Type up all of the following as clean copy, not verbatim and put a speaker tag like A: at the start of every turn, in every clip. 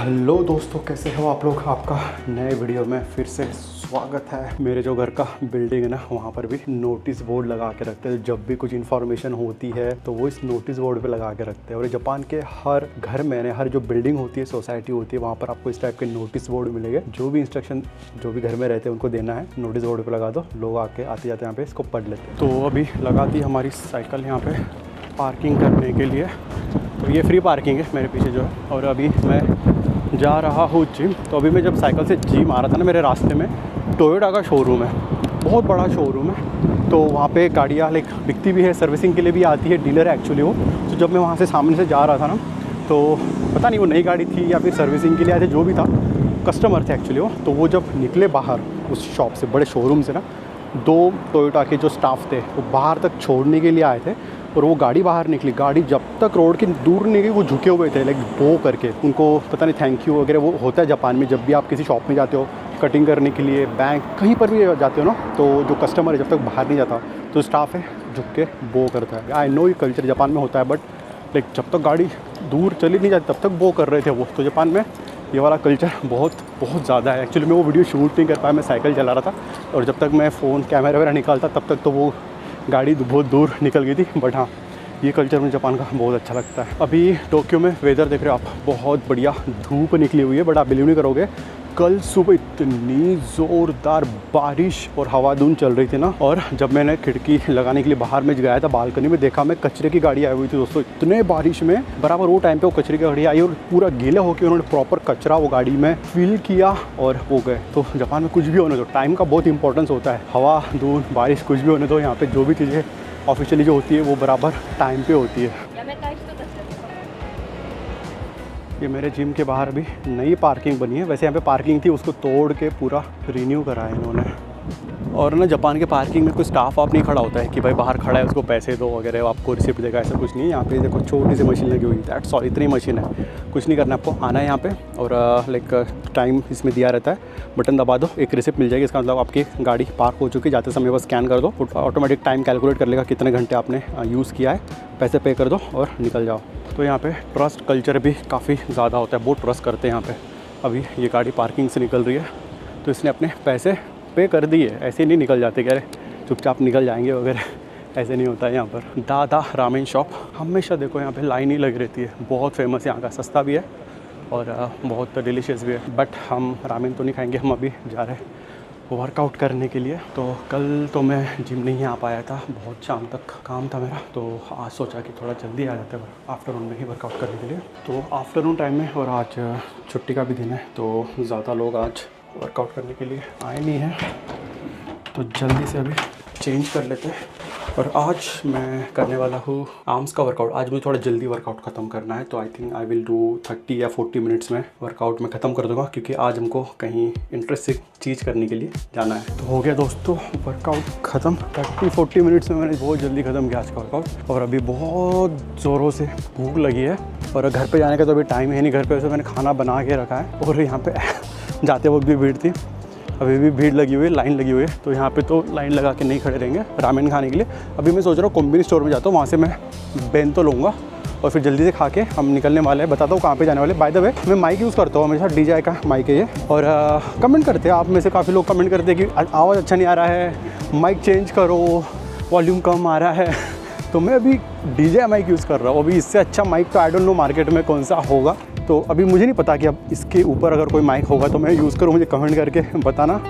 A: Hello दोस्तों, कैसे हो आप लोग। आपका नए वीडियो में फिर से स्वागत है। मेरे जो घर का बिल्डिंग है ना, वहाँ पर भी नोटिस बोर्ड लगा के रखते हैं। जब भी कुछ इन्फॉर्मेशन होती है तो वो इस नोटिस बोर्ड पे लगा के रखते हैं। और जापान के हर घर में, हर जो बिल्डिंग होती है, सोसाइटी होती है, वहाँ पर आपको इस टाइप के नोटिस बोर्ड मिलेंगे। जो भी इंस्ट्रक्शन जो भी घर में रहते हैं उनको देना है, नोटिस बोर्ड पर लगा दो। लोग आके आते जाते यहाँ पे इसको पढ़ लेते हैं। तो अभी लगा दी हमारी साइकिल यहाँ पे पार्किंग करने के लिए। तो ये फ्री पार्किंग है मेरे पीछे जो है। और अभी मैं जा रहा हूँ जिम। तो अभी मैं जब साइकिल से जिम आ रहा था ना, मेरे रास्ते में टोयोटा का शोरूम है, बहुत बड़ा शोरूम है। तो वहाँ पे गाड़ियाँ बिकती भी है, सर्विसिंग के लिए भी आती है, डीलर है एक्चुअली वो। तो जब मैं वहाँ से सामने से जा रहा था ना, तो पता नहीं वो नई गाड़ी थी या फिर सर्विसिंग के लिए आए थे, जो भी था, कस्टमर थे एक्चुअली वो। तो वो जब निकले बाहर उस शॉप से, बड़े शोरूम से ना, दो टोयोटा के जो स्टाफ थे वो बाहर तक छोड़ने के लिए आए थे। और वो गाड़ी बाहर निकली, गाड़ी जब तक रोड के दूर नहीं गई वो झुके हुए थे, बो करके। उनको पता नहीं थैंक यू वगैरह वो होता है जापान में। जब भी आप किसी शॉप में जाते हो कटिंग करने के लिए, बैंक कहीं पर भी जाते हो ना, तो जो कस्टमर है जब तक बाहर नहीं जाता तो स्टाफ है झुक के बो करता है। आई नो ये कल्चर जापान में होता है, बट जब तक गाड़ी दूर चली नहीं जाती तब तक बो कर रहे थे वो। तो जापान में ये वाला कल्चर बहुत ज़्यादा है। एक्चुअली मैं वो वीडियो शूट नहीं कर पाया, मैं साइकिल चला रहा था। और जब तक मैं फ़ोन कैमरा वगैरह निकालता तब तक तो वो गाड़ी बहुत दूर निकल गई थी। बट हाँ, ये कल्चर मुझे जापान का बहुत अच्छा लगता है। अभी टोक्यो में वेदर देख रहे हो आप, बहुत बढ़िया धूप निकली हुई है। बट आप बिलीव नहीं करोगे, कल सुबह इतनी ज़ोरदार बारिश और हवा धूंध चल रही थी ना। और जब मैंने खिड़की लगाने के लिए बाहर में गया था बालकनी में, देखा मैं कचरे की गाड़ी आई हुई थी दोस्तों। इतने बारिश में बराबर वो टाइम पे वो कचरे की गाड़ी आई और पूरा गीला होकर उन्होंने प्रॉपर कचरा वो गाड़ी में फिल किया और वो गए। तो जापान में कुछ भी होने दो, टाइम का बहुत इंपॉर्टेंस होता है। हवा धूंध बारिश कुछ भी होने दो, यहाँ पे जो भी चीज़ें ऑफिशियली जो होती है वो बराबर टाइम पे होती है। ये मेरे जिम के बाहर अभी नई पार्किंग बनी है। वैसे यहाँ पे पार्किंग थी, उसको तोड़ के पूरा रिन्यू करा है इन्होंने। और ना जापान के पार्किंग में कोई स्टाफ आप नहीं खड़ा होता है कि भाई बाहर खड़ा है उसको पैसे दो वगैरह, आपको रिसिप्ट देगा, ऐसा कुछ नहीं है। यहाँ पे देखो छोटी सी मशीन लगी हुई है, दैट्स ऑल, इतनी मशीन है। कुछ नहीं करना, आपको आना है यहाँ पे और टाइम इसमें दिया रहता है, बटन दबा दो, एक रिसिप्ट मिल जाएगी। इसका मतलब आपकी गाड़ी पार्क हो चुकी है, जाते समय बस स्कैन कर दो, ऑटोमेटिक टाइम कैलकुलेट कर लेगा कितने घंटे आपने यूज़ किया है, पैसे पे कर दो और निकल जाओ। तो यहाँ पे ट्रस्ट कल्चर भी काफ़ी ज़्यादा होता है, बहुत ट्रस्ट करते हैं यहाँ पे। अभी ये गाड़ी पार्किंग से निकल रही है तो इसने अपने पैसे पे कर दिए, ऐसे नहीं निकल जाते, कह रहे चुपचाप निकल जाएंगे वगैरह, ऐसे नहीं होता है यहाँ पर। दादा रामेन शॉप हमेशा देखो यहाँ पे लाइन ही लगी रहती है, बहुत फेमस है यहाँ का, सस्ता भी है और बहुत डिलीशियस भी है। बट हम रामेन तो नहीं खाएंगे, हम अभी जा रहे हैं वर्कआउट करने के लिए। तो कल तो मैं जिम नहीं आ पाया था, बहुत शाम तक काम था मेरा, तो आज सोचा कि थोड़ा जल्दी आ जाते हैं आफ्टरनून में ही वर्कआउट करने के लिए। तो आफ्टरनून टाइम में, और आज छुट्टी का भी दिन है, तो ज़्यादा लोग आज वर्कआउट करने के लिए आए नहीं हैं, तो जल्दी से अभी चेंज कर लेते हैं। और आज मैं करने वाला हूँ आर्म्स का वर्कआउट। आज मुझे थोड़ा जल्दी वर्कआउट ख़त्म करना है, तो I think I will do 30 या 40 मिनट्स में वर्कआउट में ख़त्म कर दूँगा, क्योंकि आज हमको कहीं इंटरेस्टिंग चीज़ करने के लिए जाना है। तो हो गया दोस्तों वर्कआउट ख़त्म, 30-40 मिनट्स में मैंने बहुत जल्दी ख़त्म किया आज का वर्कआउट। और अभी बहुत ज़ोरों से भूख लगी है और घर पर जाने का तो अभी टाइम है नहीं। घर पर वैसे मैंने खाना बना के रखा है और यहाँ पर जाते वक्त भी भीड़ थी, अभी भी भीड़ लगी हुई है, लाइन लगी हुई है। तो यहाँ पे तो लाइन लगा के नहीं खड़े रहेंगे रामेन खाने के लिए। अभी मैं सोच रहा हूँ कोम्बिनी स्टोर में जाता हूँ, वहाँ से मैं बेंतो लूँगा और फिर जल्दी से खा के हम निकलने वाले हैं। बताता हूँ कहाँ पे जाने वाले। बाय द वे मैं माइक यूज़ करता हूँ हमेशा, DJI का माइक है ये। और कमेंट करते हैं आप में से काफ़ी लोग, कमेंट करते हैं कि आवाज़ अच्छा नहीं आ रहा है, माइक चेंज करो, वॉल्यूम कम आ रहा है। तो मैं अभी DJI माइक यूज़ कर रहा हूँ। अभी इससे अच्छा माइक तो आई डोंट नो मार्केट में कौन सा होगा, तो अभी मुझे नहीं पता कि अब इसके ऊपर अगर कोई माइक होगा तो मैं यूज़ करूँ, मुझे कमेंट करके बताना।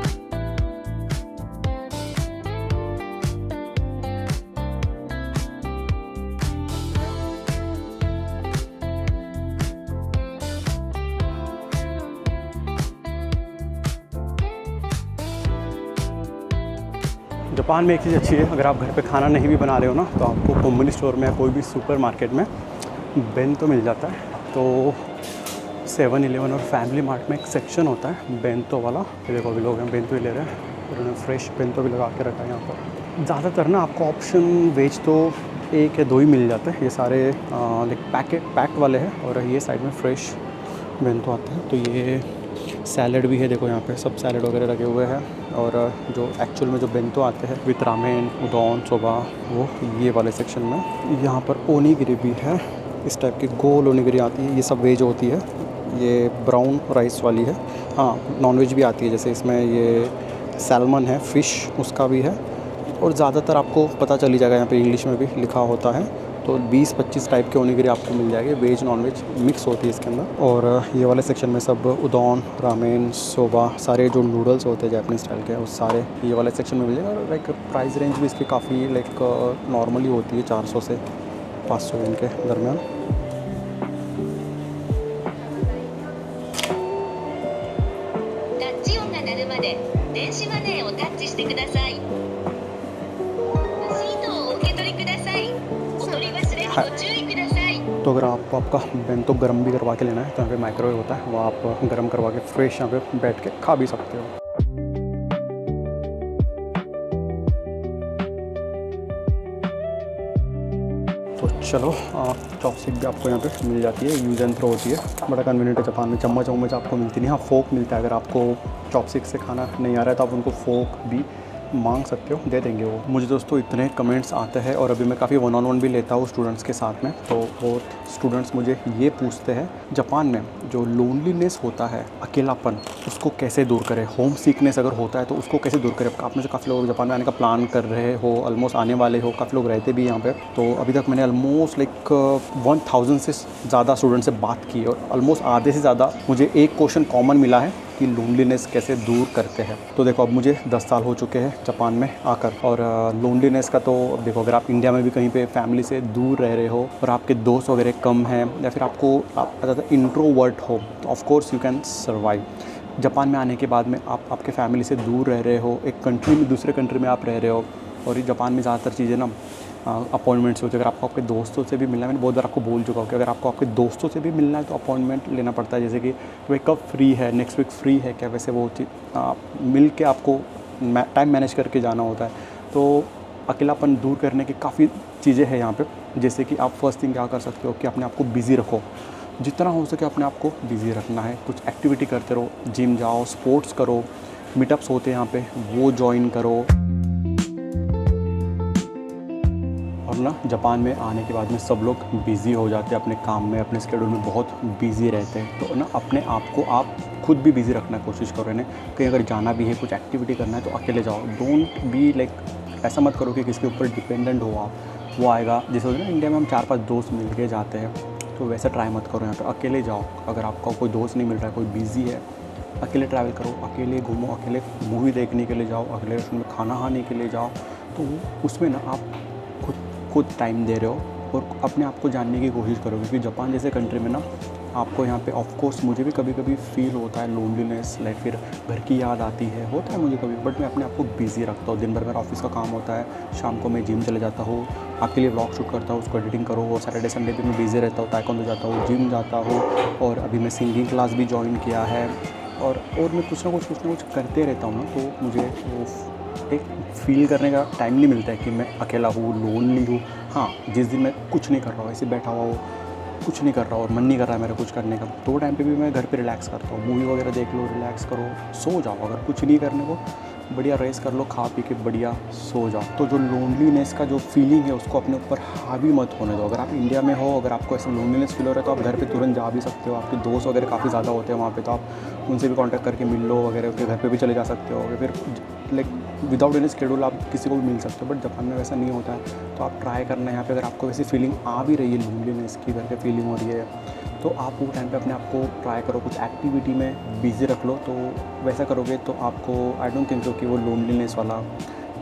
A: जापान में एक चीज़ अच्छी है, अगर आप घर पे खाना नहीं भी बना रहे हो ना, तो आपको कोम्बिनी स्टोर में या कोई भी सुपर मार्केट में बेंतो मिल जाता है। तो 7-Eleven और फैमिली मार्ट में एक सेक्शन होता है बेंतो वाला। ये देखो अभी लोग हैं बेंतो ही ले रहे हैं, उन्होंने फ्रेश बेंतो भी लगा के रखा है यहाँ पर। ज़्यादातर ना आपको ऑप्शन वेज तो 1 या 2 ही मिल जाते हैं, ये सारे पैक्ड वाले हैं। और ये साइड में फ्रेश बेंतो आते हैं। तो ये सैलड भी है, देखो यहाँ पे सब सैलड वगैरह रखे हुए हैं। और जो एक्चुअल में जो बेंतो आते हैं विथ रामेन, उदोन, सोबा, वो ये वाले सेक्शन में। यहाँ पर ओनीगिरी भी है, इस टाइप की गोल ओनीगिरी आती है, ये सब वेज होती है। ये ब्राउन राइस वाली है। हाँ, नॉनवेज भी आती है, जैसे इसमें ये सैल्मन है, फ़िश उसका भी है। और ज़्यादातर आपको पता चल ही जाएगा, यहाँ पे इंग्लिश में भी लिखा होता है। तो 20-25 टाइप के ओनिगिरी आपको मिल जाएंगे, वेज नॉन-वेज मिक्स होती है इसके अंदर। और ये वाले सेक्शन में सब उदोन, रामेन, सोबा, सारे जो नूडल्स होते हैं जापानीज स्टाइल के, वो सारे ये वाले सेक्शन में मिल जाएंगे। और लाइक प्राइस रेंज भी इसकी काफ़ी लाइक नॉर्मली होती है, 400 से 500 येन के दरमियान।
B: タッチ音が鳴るまで電子マネーをタッチしてください。レシートをお受け取りください。お取り忘れにご注意ください。
A: तो अगर आपको आपका बेंतो गर्म भी करवा के लेना है तो यहाँ पे माइक्रोवेव होता है, वो आप गर्म करवा के फ्रेश यहाँ पे बैठ के खा भी सकते हो। तो चलो, चॉपस्टिक भी आपको यहाँ पे मिल जाती है, यूज एंड थ्रो होती है, बड़ा कन्वीनियंट है। जापान में चम्मच वम्मच आपको मिलती नहीं, हाँ फोक मिलता है। अगर आपको चॉपस्टिक से खाना नहीं आ रहा है तो आप उनको फोक भी मांग सकते हो, दे देंगे वो। मुझे दोस्तों इतने कमेंट्स आते हैं, और अभी मैं काफ़ी 1-on-1 भी लेता हूँ स्टूडेंट्स के साथ में। तो वो स्टूडेंट्स मुझे ये पूछते हैं, जापान में जो लोनलीनेस होता है, अकेलापन, उसको कैसे दूर करें, होम सिकनेस अगर होता है तो उसको कैसे दूर करें। आप में से काफ़ी लोग जापान में आने का प्लान कर रहे हो, ऑलमोस्ट आने वाले हो, काफ़ी लोग रहते भी यहाँ पे। तो अभी तक मैंने ऑलमोस्ट लाइक 1000 से ज़्यादा स्टूडेंट से बात की, और ऑलमोस्ट आधे से ज़्यादा मुझे एक क्वेश्चन कॉमन मिला है कि लोनलीनेस कैसे दूर करते हैं। तो देखो, अब मुझे 10 साल हो चुके हैं जापान में आकर, और लोनलीनेस का तो अब देखो, अगर आप इंडिया में भी कहीं पे फैमिली से दूर रह रहे हो और आपके दोस्त वगैरह कम हैं, या फिर आप ज़्यादा इंट्रोवर्ट हो, तो of course you can survive. Japan में आने के बाद में आप आपके फैमिली से दूर रह रहे हो, एक कंट्री में दूसरे कंट्री में आप रह रहे हो, और ये जापान में ज़्यादातर चीज़ें ना अपॉइंटमेंट्स होती है। अगर आपको आपके दोस्तों से भी मिलना है, मैंने बहुत बार आपको बोल चुका हूँ कि अगर आपको आपके दोस्तों से भी मिलना है तो अपॉइंटमेंट लेना पड़ता है। जैसे कि भाई कब फ्री है, नेक्स्ट वीक फ्री है क्या, वैसे वो चीज़ मिल के आपको टाइम मैनेज करके जाना होता है। तो अकेलापन दूर करने की काफ़ी चीज़ें हैं यहाँ पे। जैसे कि आप फर्स्ट थिंग क्या कर सकते हो कि अपने आप को बिज़ी रखो, जितना हो सके अपने आप को बिज़ी रखना है। कुछ एक्टिविटी करते रहो, जिम जाओ, स्पोर्ट्स करो, मीटअप्स होते हैं यहाँ पे, वो ज्वाइन करो। और ना, जापान में आने के बाद में सब लोग बिज़ी हो जाते हैं अपने काम में, अपने स्केड्यूल में बहुत बिज़ी रहते हैं। तो ना, अपने आप को आप खुद भी बिज़ी रखना कोशिश करो। ना, कहीं अगर जाना भी है, कुछ एक्टिविटी करना है तो अकेले जाओ। डोंट बी लाइक, ऐसा मत करो कि किसी के ऊपर डिपेंडेंट हो आप। वो आएगा, जैसे होता है ना इंडिया में हम 4-5 दोस्त मिल के जाते हैं, तो वैसा ट्राई मत करो यहाँ पर। अकेले जाओ। अगर आपका कोई दोस्त नहीं मिल रहा है, कोई बिज़ी है, अकेले ट्रैवल करो, अकेले घूमो, अकेले मूवी देखने के लिए जाओ, अकेले उसमें खाना खाने के लिए जाओ। तो उसमें ना आप खुद टाइम दे रहे हो और अपने आप को जानने की कोशिश करो। क्योंकि जापान जैसे कंट्री में ना, आपको यहाँ पे ऑफ कोर्स मुझे भी कभी कभी फील होता है लोनलीनेस, लाइक फिर घर की याद आती है, होता है मुझे कभी। बट मैं अपने आप को बिज़ी रखता हूँ। दिन भर मेरा ऑफिस का काम होता है, शाम को मैं जिम चले जाता हूँ, आपके लिए व्लॉग शूट करता हूँ, उसको एडिटिंग करो। और सैटरडे संडे भी मैं बिज़ी रहता हूँ, ताइक्वांडो जाता हूँ, जिम जाता हूँ, और अभी मैं सिंगिंग क्लास भी ज्वाइन किया है। और मैं कुछ ना कुछ करते रहता हूँ ना, तो मुझे वो एक फ़ील करने का टाइम नहीं मिलता है कि मैं अकेला हूँ, लोनली हूँ। हाँ, जिस दिन मैं कुछ नहीं कर रहा हूँ, ऐसे बैठा हुआ हूँ, कुछ नहीं कर रहा और मन नहीं कर रहा है मेरा कुछ करने का, तो वो टाइम पे भी मैं घर पे रिलैक्स करता हूँ। मूवी वगैरह देख लो, रिलैक्स करो, सो जाओ। अगर कुछ नहीं करने को, बढ़िया रेस्ट कर लो, खा पी के बढ़िया सो जाओ। तो जो लोनलीनेस का जो फीलिंग है उसको अपने ऊपर हावी मत होने दो। अगर आप इंडिया में हो, अगर आपको ऐसा लोनलीनेस फील हो रहा है, तो आप घर पे तुरंत जा भी सकते हो। आपके दोस्त वगैरह काफ़ी ज़्यादा होते हैं वहाँ पे, तो आप उनसे भी कांटेक्ट करके मिल लो वगैरह, उनके घर पे भी चले जा सकते हो। या फिर लाइक विदाउट एनी शेड्यूल आप किसी को भी मिल सकते हो। बट जापान में वैसा नहीं होता है, तो आप ट्राई करना है यहाँ पे। अगर आपको वैसी फीलिंग आ भी रही है, लोनलीनेस की घर पे फीलिंग हो रही है, तो आप वो टाइम पे अपने आप को ट्राई करो, कुछ एक्टिविटी में बिज़ी रख लो। तो वैसा करोगे तो आपको आई डोंट थिंक सो कि वो लोनलीनेस वाला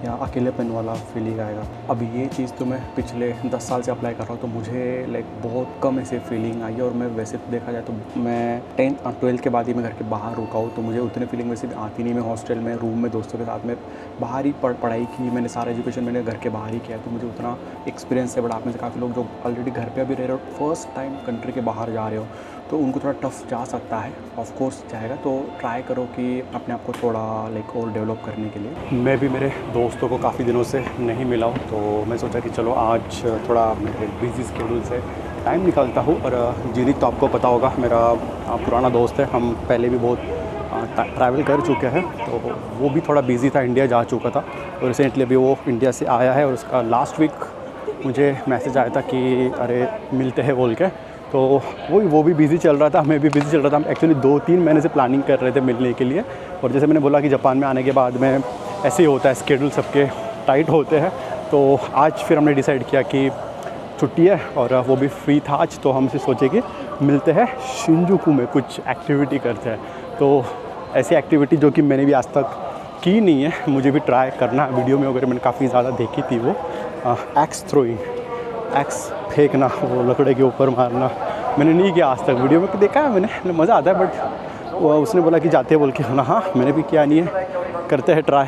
A: या अकेलेपन वाला फीलिंग आएगा। अब ये चीज़ तो मैं पिछले 10 साल से अप्लाई कर रहा हूँ, तो मुझे लाइक बहुत कम ऐसे फीलिंग आई है। और मैं वैसे देखा जाए तो मैं 10th-12th के बाद ही मैं घर के बाहर रुका हूँ, तो मुझे उतनी फीलिंग वैसे भी आती नहीं। मैं हॉस्टल में, रूम में, दोस्तों के साथ में बाहर ही पढ़ाई की, मैंने सारा एजुकेशन मैंने घर के बाहर ही किया, तो मुझे उतना एक्सपीरियंस है। बट आप में से काफ़ी लोग जो ऑलरेडी घर पर अभी रह रहे हो, फर्स्ट टाइम कंट्री के बाहर जा रहे हो, तो उनको थोड़ा टफ जा सकता है, ऑफ कोर्स जाएगा। तो ट्राई करो कि अपने आप को थोड़ा लाइक और डेवलप करने के लिए। मैं भी मेरे दोस्तों को काफ़ी दिनों से नहीं मिला हूँ, तो मैं सोचा कि चलो आज थोड़ा मेरे बिज़ी स्केड्यूल से टाइम निकालता हूँ। और जीनित तो आपको पता होगा, मेरा पुराना दोस्त है, हम पहले भी बहुत ट्रैवल कर चुके हैं। तो वो भी थोड़ा बिज़ी था, इंडिया जा चुका था, और रिसेंटली अभी वो इंडिया से आया है। और उसका लास्ट वीक मुझे मैसेज आया था कि अरे मिलते हैं बोल के। तो वो भी बिज़ी चल रहा था, मैं भी बिज़ी चल रहा था। हम एक्चुअली 2-3 महीने से प्लानिंग कर रहे थे मिलने के लिए, और जैसे मैंने बोला कि जापान में आने के बाद में ऐसे ही होता है, स्केड्यूल सबके टाइट होते हैं। तो आज फिर हमने डिसाइड किया कि छुट्टी है और वो भी फ्री था आज, तो हम सोचे कि मिलते हैं शिंजुकू में, कुछ एक्टिविटी करते हैं। तो ऐसी एक्टिविटी जो कि मैंने भी आज तक की नहीं है, मुझे भी ट्राई करना है। वीडियो में वगैरह मैंने काफ़ी ज़्यादा देखी थी, वो एक्स थ्रोइंग, एक्स फेंकना, वो लकड़े के ऊपर मारना। मैंने नहीं किया आज तक, वीडियो में देखा है मैंने, मज़ा आता है, बट वो उसने बोला कि जाते बोल के, हाँ मैंने भी किया नहीं है, करते हैं ट्राई।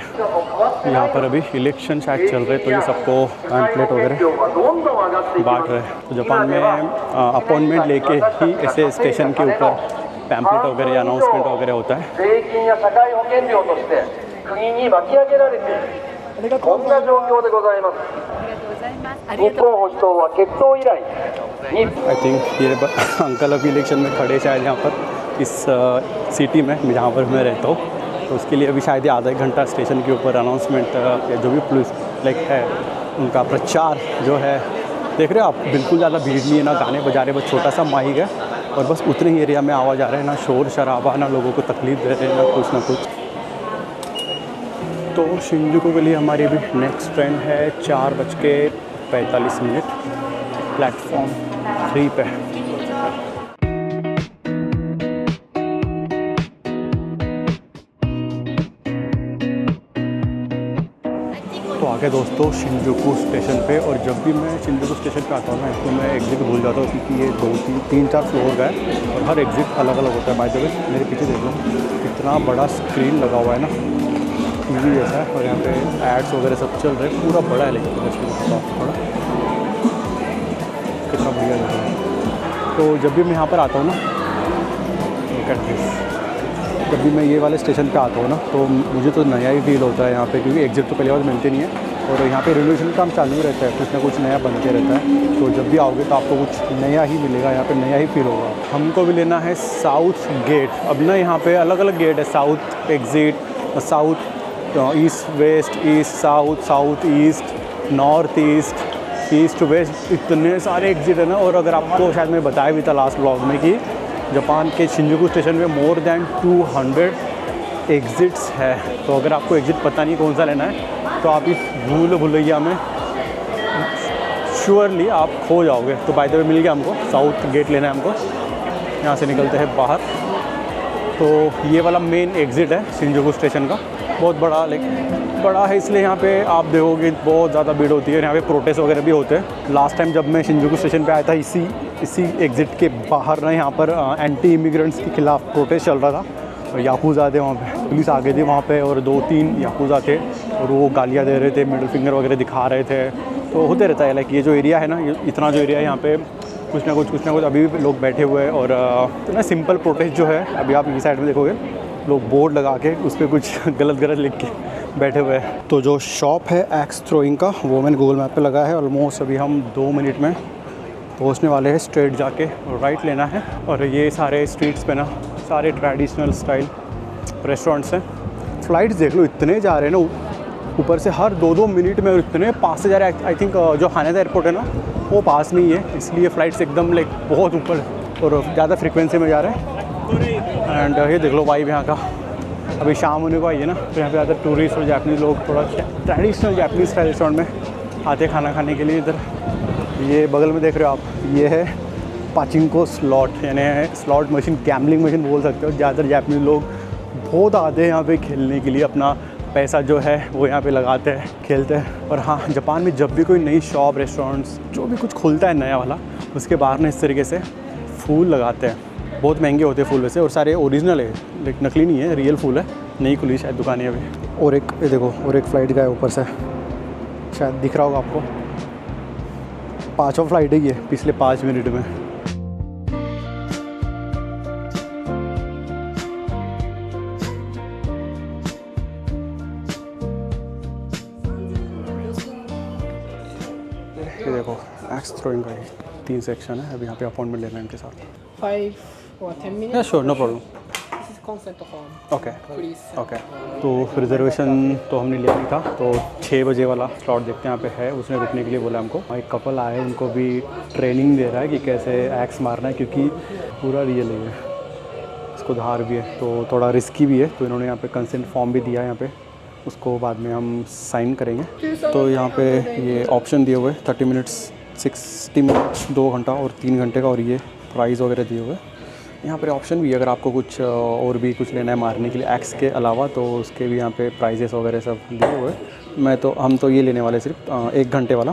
A: यहाँ पर अभी इलेक्शन शायद चल रहे, तो ये सबको पैम्पलेट वगैरह बांट रहे हैं। तो जापान में अपॉइंटमेंट लेके ही ऐसे स्टेशन के ऊपर पैम्पलेट वगैरह या अनाउंसमेंट वगैरह होता है। आई थिंक ये अंकल अभी इलेक्शन में खड़े शायद यहाँ पर इस सिटी में जहाँ पर मैं रहता हूँ, तो उसके लिए अभी शायद आधा एक घंटा स्टेशन के ऊपर अनाउंसमेंट या जो भी पुलिस लाइक है उनका प्रचार जो है। देख रहे हो आप, बिल्कुल ज़्यादा भीड़ नहीं है, ना गाने बजा रहे, बस छोटा सा माइक है और बस उतने ही एरिया में आवाज़ आ रहा है, ना शोर शराबा, ना लोगों को तकलीफ दे रहे हैं, ना कुछ। तो शिंजुकू के लिए हमारी अभी नेक्स्ट ट्रेन है 4:45, प्लेटफॉर्म 3 पे। तो आगे दोस्तों शिंजुकू स्टेशन पे, और जब भी मैं शिंजुकू स्टेशन पे आता हूँ ना, तो मैं एग्ज़िट भूल जाता हूँ, क्योंकि ये 2-3-4 फ्लोर का है और हर एग्ज़िट अलग अलग होता है। बाय द वे मेरे पीछे देख लो, कितना बड़ा स्क्रीन लगा हुआ है ना, टीवी जैसा है, और यहाँ पे एड्स वगैरह सब चल रहे हैं, पूरा बड़ा है। लेकिन थोड़ा कितना बढ़िया लग रहा है। तो जब भी मैं यहाँ पर आता हूँ ना, जब भी मैं ये वाले स्टेशन पे आता हूँ ना, तो मुझे तो नया ही फील होता है यहाँ पे, क्योंकि एग्जिट तो पहली बार मिलते नहीं है, और यहाँ पे रेनोवेशन का काम चालू रहता है, कुछ ना कुछ नया बनते रहता है। तो जब भी आओगे तो आपको कुछ नया ही मिलेगा, यहाँ पे नया ही फील होगा। हमको भी लेना है साउथ गेट। अब ना यहाँ पे अलग अलग गेट है, south exit, south east west, east south, south east, north east, east west, इतने सारे एग्जिट है ना। और अगर आपको शायद मैं बताया भी था लास्ट व्लॉग में कि जापान के शिंजुकू स्टेशन में मोर देन 200 एग्जिट्स है। तो अगर आपको एग्जिट पता नहीं कौन सा लेना है, तो आप इस भूल भुलैया में श्योरली आप खो जाओगे। तो बाय द वे मिल गया हमको, साउथ गेट लेना है हमको। यहाँ से निकलते हैं बाहर। तो ये वाला मेन एग्ज़िट है शिंजुकू स्टेशन का, बहुत बड़ा, लेकिन बड़ा है इसलिए यहाँ पे आप देखोगे बहुत ज़्यादा भीड़ होती है। यहाँ पे प्रोटेस्ट वगैरह भी होते हैं। लास्ट टाइम जब मैं शिंजुकू स्टेशन पे आया था, इसी एग्ज़िट के बाहर ना, यहाँ पर एंटी इमिग्रेंट्स के खिलाफ प्रोटेस्ट चल रहा था, और याकूज़ा थे वहाँ पे, पुलिस आ गई थी वहाँ पे, और 2-3 याकूज़ा थे और वो गालियाँ दे रहे थे, मिडिल फिंगर वगैरह दिखा रहे थे। तो होते रहता है, लाइक ये जो एरिया है ना, इतना जो एरिया है यहाँ पे कुछ ना कुछ अभी भी लोग बैठे हुए हैं। और इतना सिंपल प्रोटेस्ट जो है, अभी आप ये साइड में देखोगे लोग बोर्ड लगा के उस पर कुछ गलत लिख के बैठे हुए हैं। तो जो शॉप है एक्स थ्रोइंग का, वो मैंने गूगल मैप पे लगा है। ऑलमोस्ट अभी हम 2 मिनट में पहुंचने वाले हैं। स्ट्रेट जाके राइट लेना है। और ये सारे स्ट्रीट्स पे ना सारे ट्रेडिशनल स्टाइल रेस्टोरेंट्स हैं। फ़्लाइट्स देख लो, इतने जा रहे हैं ना ऊपर से, हर 2-2 मिनट में, और इतने पास से जा रहे हैं। आई थिंक जो हानेदा एयरपोर्ट है ना, वो पास में ही है, इसलिए फ़्लाइट्स एकदम लाइक बहुत ऊपर और ज़्यादा फ्रिक्वेंसी में जा रहे हैं। एंड ये देख लो वाइब यहाँ का। अभी शाम होने को आई है ना, तो यहाँ पे ज़्यादा टूरिस्ट और जापानीज़ लोग थोड़ा ट्रेडिशनल जापानीज़ स्टाइल रेस्टोरेंट में आते खाना खाने के लिए। इधर ये बगल में देख रहे हो आप, ये है पाचिंको स्लॉट, यानी स्लॉट मशीन, गैम्बलिंग मशीन बोल सकते हो। ज़्यादातर जापानीज़ लोग बहुत आते हैं यहाँ पे खेलने के लिए, अपना पैसा जो है वो यहाँ पे लगाते हैं, खेलते हैं। और हाँ, जापान में जब भी कोई नई शॉप, रेस्टोरेंट्स, जो भी कुछ खुलता है नया वाला, उसके बाहर ना इस तरीके से फूल लगाते हैं। बहुत महंगे होते हैं फूल वैसे, और सारे ओरिजिनल है, लेकिन नकली नहीं है, रियल फूल है। नई खुली शायद दुकानें अभी। और एक ये देखो, और एक फ़्लाइट गया ऊपर से, शायद दिख रहा होगा आपको। 5वां फ्लाइट है ये पिछले 5 मिनट में। ये देखो एक्स थ्रोइंग का 3 सेक्शन है। अभी यहाँ पे अपॉइंटमेंट लेना है इनके साथ।
C: 5 or 10 minutes?
A: Yeah, sure, no problem.
C: This is consent form.
A: Okay
C: Please.
A: Okay. तो रिजर्वेशन तो हमने लिया नहीं था, तो 6 बजे वाला स्लॉट देखते हैं यहाँ पे है। उसने रुकने के लिए बोला हमको। एक कपल आए, उनको भी ट्रेनिंग दे रहा है कि कैसे एक्स मारना है, क्योंकि पूरा रियल है, इसको धार भी है तो थोड़ा रिस्की भी है। तो इन्होंने यहाँ पे कंसेंट फॉर्म भी दिया है यहाँ पे, उसको बाद में हम साइन करेंगे। तो यहाँ पे ये ऑप्शन दिए हुए 30 मिनट्स, 60 मिनट्स, 2 घंटा और 3 घंटे का, और ये प्राइस वगैरह दिए हुए। यहाँ पर ऑप्शन भी है, अगर आपको कुछ और भी कुछ लेना है मारने के लिए एक्स के अलावा, तो उसके भी यहाँ पे प्राइजेस वगैरह सब दिए हुए। हम तो ये लेने वाले सिर्फ 1 घंटे वाला।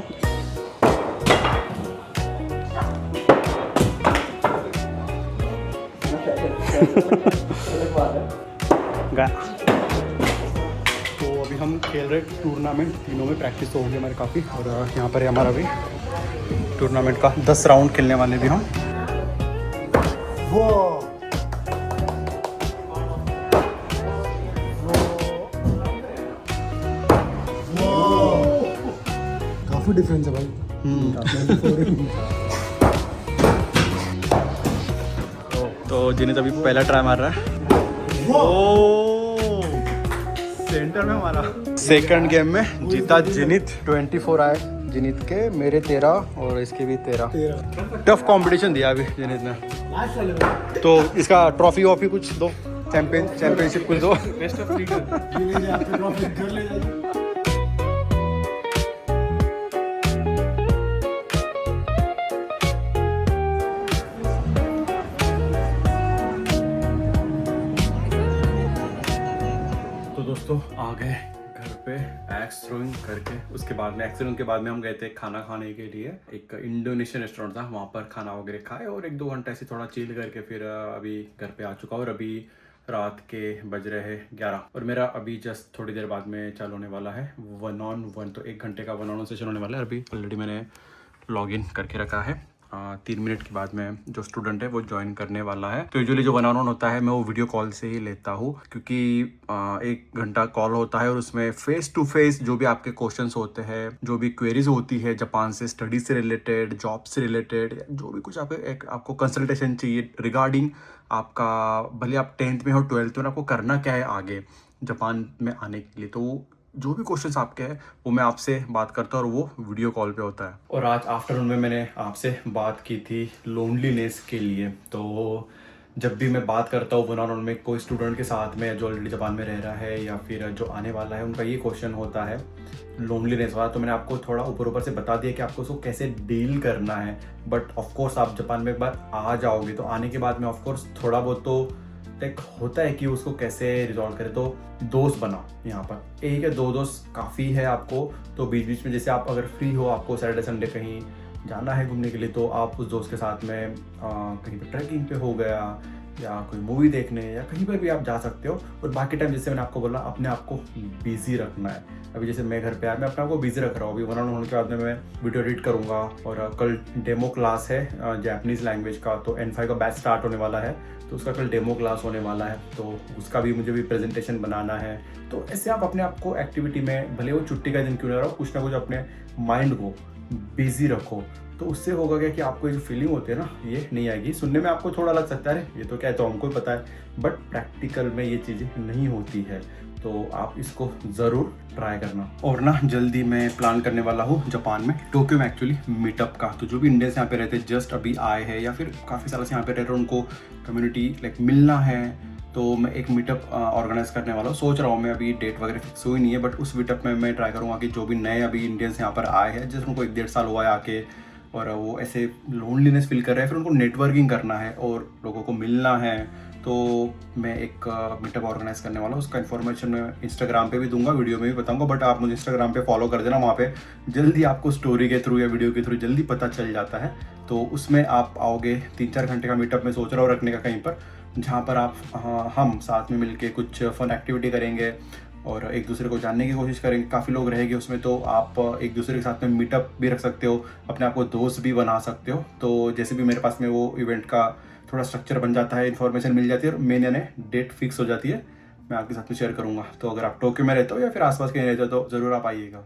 A: तो अभी हम खेल रहे टूर्नामेंट, तीनों में प्रैक्टिस तो हो गई हमारी काफ़ी, और यहाँ पर है हमारा भी टूर्नामेंट का 10 राउंड खेलने वाले भी हम।
D: काफी डिफरेंस है भाई।
A: तो जिन्हें अभी पहला ट्राई मार रहा है, ओ सेंटर में हमारा। सेकंड गेम में जीता जिनित, 24 आए जिनित के, मेरे 13 और इसके भी 13। टफ कंपटीशन दिया अभी जिनित ने। तो इसका ट्रॉफी वॉफी कुछ दो, चैंपियनशिप कुछ दो। बेस्ट ऑफ दोस्तों आ गए घर पे एक्स थ्रोइंग करके। उसके बाद में एक्स थ्रोइंग के बाद में हम गए थे खाना खाने के लिए, एक इंडोनेशियन रेस्टोरेंट था, वहाँ पर खाना वगैरह खाए और 1-2 घंटे ऐसे थोड़ा चिल करके फिर अभी घर पे आ चुका हूँ। और अभी रात के बज रहे हैं 11 और मेरा अभी जस्ट थोड़ी देर बाद में चालू होने वाला है 1-on-1, तो 1 घंटे का 1-on-1 सेशन होने वाला है। अभी ऑलरेडी मैंने लॉग इन करके रखा है। 3 मिनट के बाद में जो स्टूडेंट है वो ज्वाइन करने वाला है। तो यूजुअली जो 1-on-1 होता है मैं वो वीडियो कॉल से ही लेता हूँ, क्योंकि 1 घंटा कॉल होता है और उसमें फेस टू फेस जो भी आपके क्वेश्चंस होते हैं, जो भी क्वेरीज होती है जापान से, स्टडी से रिलेटेड, जॉब से रिलेटेड, जो भी कुछ आपको कंसल्टेशन चाहिए रिगार्डिंग आपका, भले आप 10th में हो 12th में, आपको करना क्या है आगे जापान में आने के लिए, तो जो भी क्वेश्चंस आपके हैं वो मैं आपसे बात करता हूँ और वो वीडियो कॉल पे होता है। और आज आफ्टरनून में मैंने आपसे बात की थी लोनलीनेस के लिए। तो जब भी मैं बात करता हूँ 1-on-1 में कोई स्टूडेंट के साथ में जो ऑलरेडी जापान में रह रहा है या फिर जो आने वाला है, उनका ये क्वेश्चन होता है लोनलीनेस वाला। तो मैंने आपको थोड़ा ऊपर से बता दिया कि आपको उसको कैसे डील करना है। बट ऑफकोर्स आप जापान में एक बार आ जाओगे तो आने के बाद में ऑफकोर्स थोड़ा बहुत तो एक होता है कि उसको कैसे रिजॉल्व करें। तो दोस्त बनाओ, यहाँ पर 1 या 2 दोस्त काफ़ी है आपको। तो बीच बीच में जैसे आप अगर फ्री हो, आपको सैटरडे संडे कहीं जाना है घूमने के लिए, तो आप उस दोस्त के साथ में कहीं पे ट्रैकिंग पे हो गया या कोई मूवी देखने या कहीं पर भी आप जा सकते हो। और बाकी टाइम जैसे मैंने आपको बोला अपने आप को बिजी रखना है। अभी जैसे मैं घर पे आया, मैं अपने आप को बिजी रख रहा हूँ। अभी 1-on-1 के बाद में मैं वीडियो एडिट करूँगा और कल डेमो क्लास है जापानीज़ लैंग्वेज का, तो N5 का बैच स्टार्ट होने वाला है, तो उसका कल डेमो क्लास होने वाला है, तो उसका भी मुझे भी प्रेजेंटेशन बनाना है। तो ऐसे आप अपने आप को एक्टिविटी में, भले वो छुट्टी का दिन क्यों ना रहो, कुछ ना कुछ अपने माइंड को बिजी रखो। तो उससे होगा क्या कि आपको जो फीलिंग होती है ना, ये नहीं आएगी। सुनने में आपको थोड़ा लग सकता है ये तो क्या है, तो हमको ही पता है, बट प्रैक्टिकल में ये चीज़ें नहीं होती है। तो आप इसको ज़रूर ट्राई करना। और ना जल्दी मैं प्लान करने वाला हूँ जापान में, टोक्यो में एक्चुअली मीटअप का। तो जो भी इंडियंस यहाँ पे रहते हैं, जस्ट अभी आए हैं या फिर काफ़ी सालों से यहाँ पे रह रहे हैं, उनको कम्युनिटी लाइक मिलना है, तो मैं एक मीटअप ऑर्गेनाइज करने वाला हूँ। सोच रहा हूँ मैं, अभी डेट वगैरह फिक्स हुई नहीं है, बट उस मीटअप में मैं ट्राई करूँगा कि जो भी नए अभी इंडियंस यहाँ पर आए हैं, जैसे उनको 1-1.5 साल हुआ है आके और वो ऐसे लोनलीनेस फील कर रहे हैं, फिर उनको नेटवर्किंग करना है और लोगों को मिलना है, तो मैं एक मीटअप ऑर्गेनाइज करने वाला हूँ। उसका इन्फॉर्मेशन मैं इंस्टाग्राम पे भी दूंगा, वीडियो में भी बताऊंगा, बट आप मुझे इंस्टाग्राम पे फॉलो कर देना, वहाँ पे जल्दी आपको स्टोरी के थ्रू या वीडियो के थ्रू जल्दी पता चल जाता है। तो उसमें आप आओगे, 3-4 घंटे का मीटअप में सोच रहा हूँ रखने का कहीं पर, जहाँ पर आप हम साथ में मिलके कुछ फन एक्टिविटी करेंगे और एक दूसरे को जानने की कोशिश करेंगे। काफ़ी लोग रहेंगे उसमें, तो आप एक दूसरे के साथ में मीटअप भी रख सकते हो, अपने आप को दोस्त भी बना सकते हो। तो जैसे भी मेरे पास में वो इवेंट का थोड़ा स्ट्रक्चर बन जाता है, इन्फॉर्मेशन मिल जाती है और मेन यानी डेट फिक्स हो जाती है, मैं आपके साथ में शेयर करूँगा। तो अगर आप टोक्यो में रहते हो या फिर आसपास कहीं रहते हो तो ज़रूर आप आइएगा।